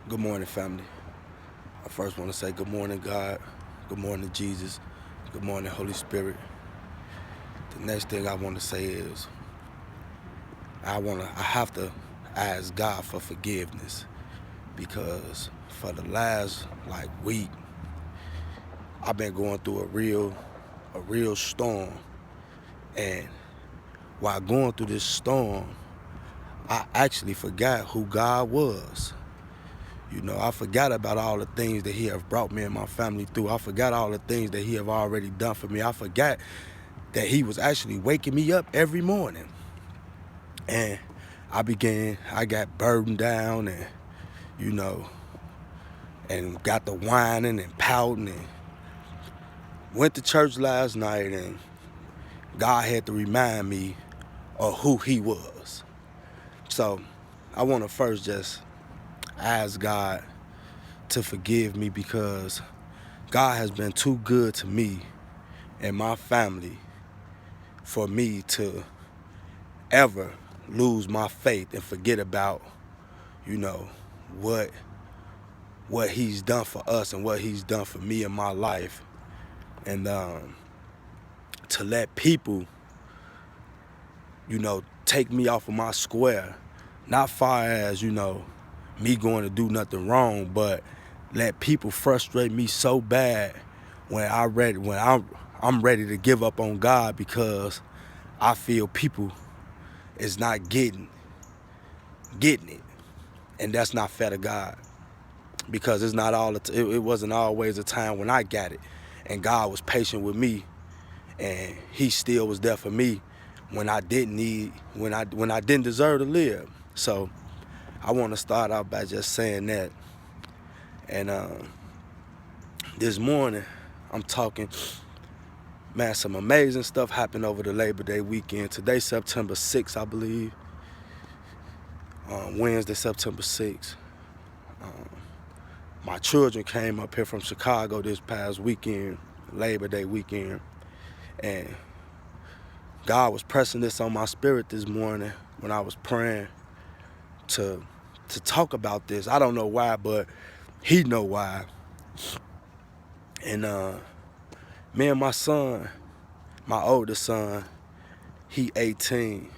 Good morning, family. I first want to say good morning, God. Good morning, Jesus. Good morning, Holy Spirit. The next thing I want to say is I have to ask God for forgiveness because for the last week I've been going through a real storm, and while going through this storm, I actually forgot who God was. I forgot about all the things that He have brought me and my family through. I forgot all the things that He have already done for me. I forgot that He was actually waking me up every morning. And I got burdened down you know, and got the whining and pouting and went to church last night, and God had to remind me of who He was. So I want to first just ask God to forgive me because God has been too good to me and my family for me to ever lose my faith and forget about, you know, what what He's done for us and what He's done for me in my life. And to let people, take me off of my square, not far as, me going to do nothing wrong, but let people frustrate me so bad when I'm ready to give up on God because I feel people is not getting it, and that's not fair to God because it's not it wasn't always a time when I got it, and God was patient with me, and He still was there for me when I didn't deserve to live. So I want to start out by just saying that. And this morning I'm talking, man, some amazing stuff happened over the Labor Day weekend. Today, September 6th, I believe. Wednesday, September 6th. My children came up here from Chicago this past weekend, Labor Day weekend, and God was pressing this on my spirit this morning when I was praying to talk about this. I don't know why, but He know why. And me and my son, my oldest son, he 18.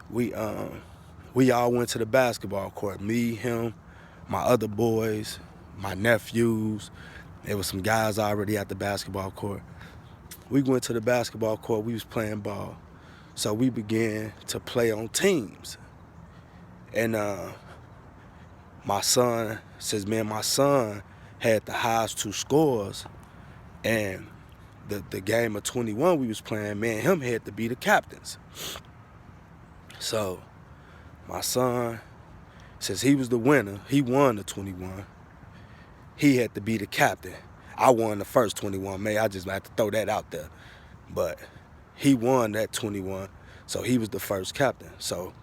We all went to the basketball court. Me, him, my other boys, my nephews. There was some guys already at the basketball court. We went to the basketball court. We was playing ball. So we began to play on teams. And my son, since me and my son had the highest two scores, and the game of 21 we was playing, me and him had to be the captains. So my son, since he was the winner, he won the 21. He had to be the captain. I won the first 21, man. I just had to throw that out there. But he won that 21, so he was the first captain. So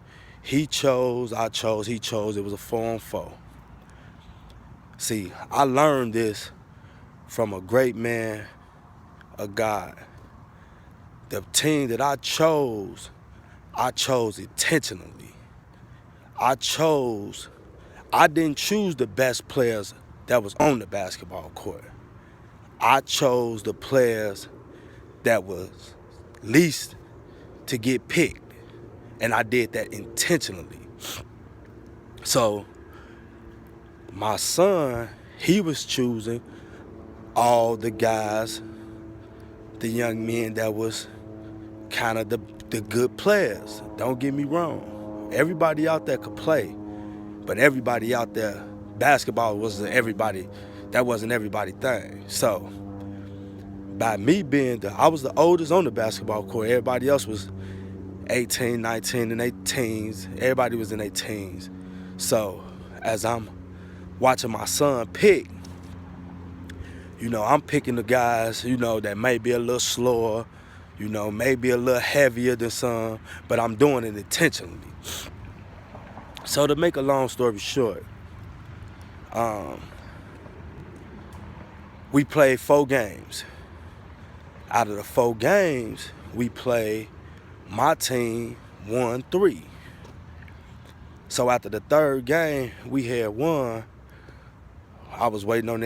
he chose, I chose, he chose. It was a 4-on-4. See, I learned this from a great man, a God. The team that I chose intentionally. I didn't choose the best players that was on the basketball court. I chose the players that was least to get picked, and I did that intentionally. So my son, he was choosing all the guys, the young men that was kind of the good players. Don't get me wrong. Everybody out there could play, but everybody out there, basketball wasn't everybody. That wasn't everybody's thing. So by me being I was the oldest on the basketball court. Everybody else was 18, 19, and 18s. Everybody was in their teens. So as I'm watching my son pick, I'm picking the guys, that may be a little slower, maybe a little heavier than some, but I'm doing it intentionally. So to make a long story short, we played 4 games. Out of the 4 games, my team won 3. So after the third game, we had won. We waiting on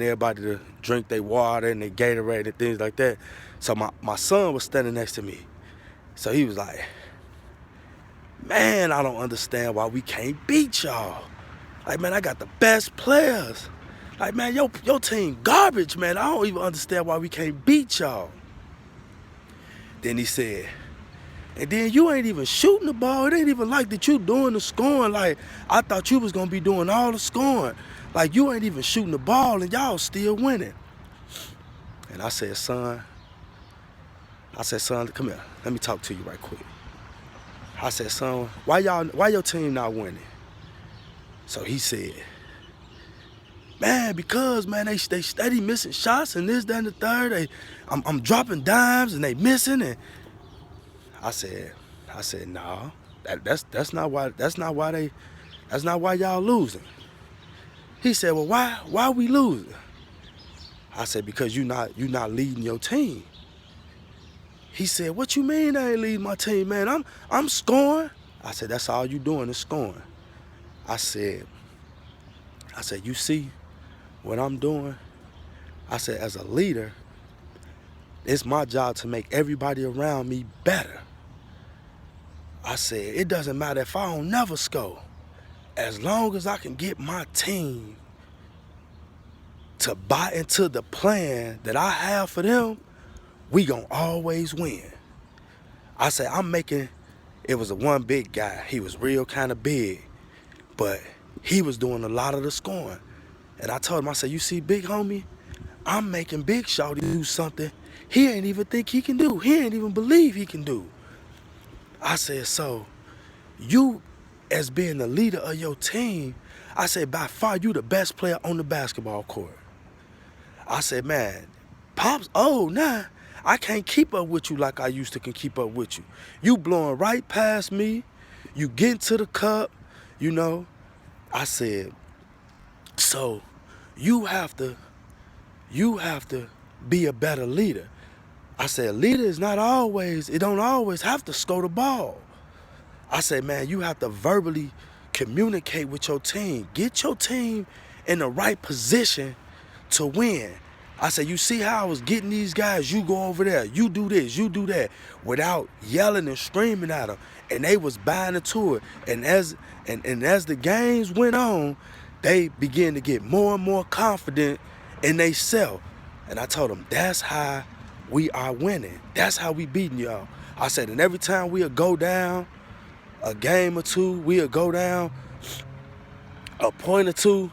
everybody to drink their water and their Gatorade and things like that. So my son was standing next to me. So he was like, man, I don't understand why we can't beat y'all. Like, man, I got the best players. Like, man, your team garbage, man. I don't even understand why we can't beat y'all. Then he said, and then you ain't even shooting the ball. It ain't even like that you doing the scoring. Like, I thought you was going to be doing all the scoring. Like, you ain't even shooting the ball and y'all still winning. And I said, son, come here. Let me talk to you right quick. I said, son, why your team not winning? So he said, man, because, man, they steady missing shots and this, that, and the third. I'm dropping dimes and they missing. And I said, no, that's not why y'all losing. He said, well, why we losing? I said, because you not leading your team. He said, what you mean I ain't leading my team, man? I'm scoring. I said, that's all you doing is scoring. I said, you see what I'm doing? I said, as a leader, it's my job to make everybody around me better. I said, it doesn't matter if I don't never score. As long as I can get my team to buy into the plan that I have for them, we gonna always win. I said, it was a one big guy. He was real kind of big, but he was doing a lot of the scoring. And I told him, I said, you see, big homie, I'm making Big Shawty do something he ain't even think he can do. He ain't even believe he can do. I said, so you, as being the leader of your team, I said, by far, you the best player on the basketball court. I said, man, Pop's old now. I can't keep up with you like I used to can keep up with you. You blowing right past me. You getting to the cup, you know. I said, so you have to be a better leader. I said, leader is not always, it don't always have to score the ball. I said, man, you have to verbally communicate with your team. Get your team in the right position to win. I said, you see how I was getting these guys? You go over there, you do this, you do that, without yelling and screaming at them. And they was buying into it. And as the games went on, they began to get more and more confident in they self. And I told them, that's how we are winning. That's how we beating y'all. I said, and every time we'll go down a game or two, we'll go down a point or two,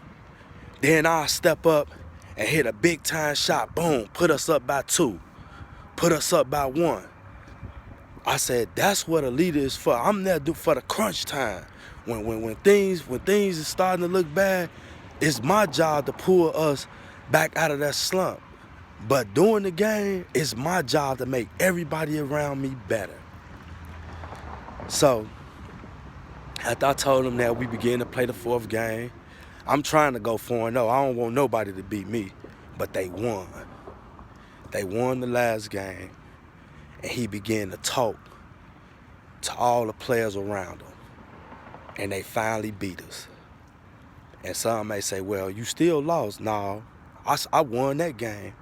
then I'll step up and hit a big time shot. Boom, put us up by 2, put us up by 1. I said, that's what a leader is for. I'm there for the crunch time. When things are starting to look bad, it's my job to pull us back out of that slump. But during the game, it's my job to make everybody around me better. So, after I told them that, we began to play the 4th game. I'm trying to go 4-0. I don't want nobody to beat me. But they won. They won the last game. And he began to talk to all the players around him. And they finally beat us. And some may say, well, you still lost. No, I won that game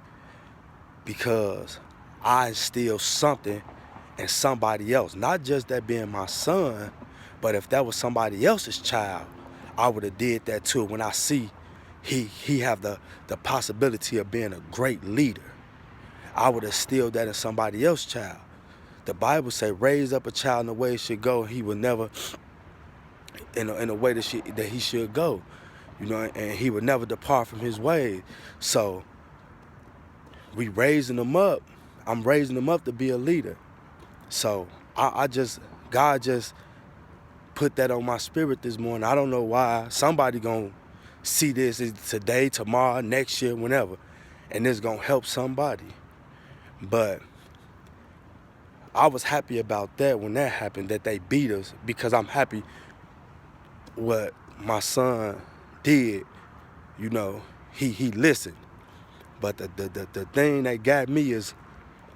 because I instilled something in somebody else. Not just that being my son, but if that was somebody else's child, I would have did that too. When I see he have the possibility of being a great leader, I would have instilled that in somebody else's child. The Bible say, raise up a child in the way it should go, he will never, in a way that he should go. You know, and he would never depart from his ways. So we raising him up. I'm raising him up to be a leader. So God just put that on my spirit this morning. I don't know why. Somebody gonna see this today, tomorrow, next year, whenever, and it's gonna help somebody. But I was happy about that when that happened, that they beat us, because I'm happy what my son did. You know, he listened. But the thing that got me is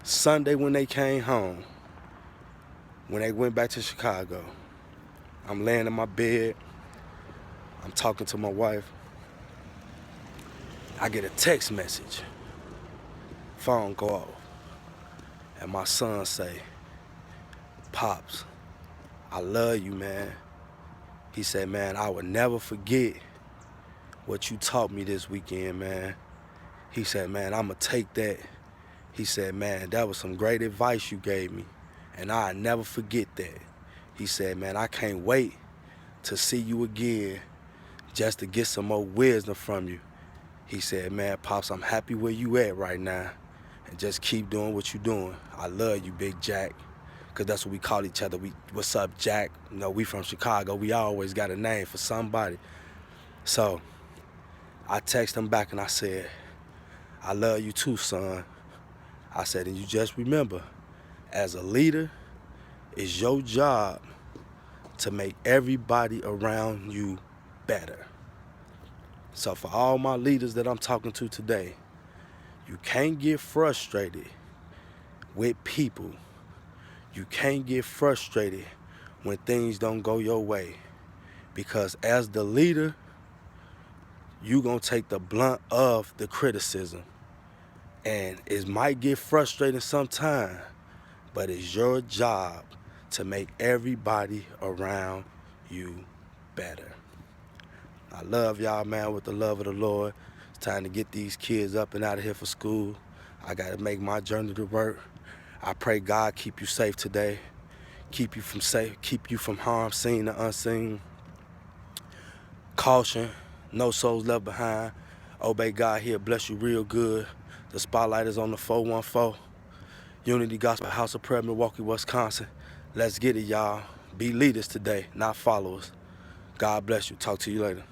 Sunday when they came home, when they went back to Chicago, I'm laying in my bed. I'm talking to my wife. I get a text message. Phone go off. And my son say, "Pops, I love you, man." He said, "Man, I will never forget what you taught me this weekend, man." He said, "Man, I'ma take that." He said, "Man, that was some great advice you gave me, and I'll never forget that." He said, "Man, I can't wait to see you again just to get some more wisdom from you." He said, "Man, Pops, I'm happy where you at right now, and just keep doing what you doing. I love you, Big Jack." Because that's what we call each other. What's up, Jack? You know, we from Chicago. We always got a name for somebody. So I text him back and I said, "I love you too, son." I said, "And you just remember, as a leader, it's your job to make everybody around you better." So for all my leaders that I'm talking to today, you can't get frustrated with people. You can't get frustrated when things don't go your way. Because as the leader, you gonna take the blunt of the criticism. And it might get frustrating sometimes, but it's your job to make everybody around you better. I love y'all, man, with the love of the Lord. It's time to get these kids up and out of here for school. I gotta make my journey to work. I pray God keep you safe today. Keep you from harm, seen and unseen. Caution, no souls left behind. Obey God, He'll bless you real good. The spotlight is on the 414. Unity Gospel House of Prayer, Milwaukee, Wisconsin. Let's get it, y'all. Be leaders today, not followers. God bless you. Talk to you later.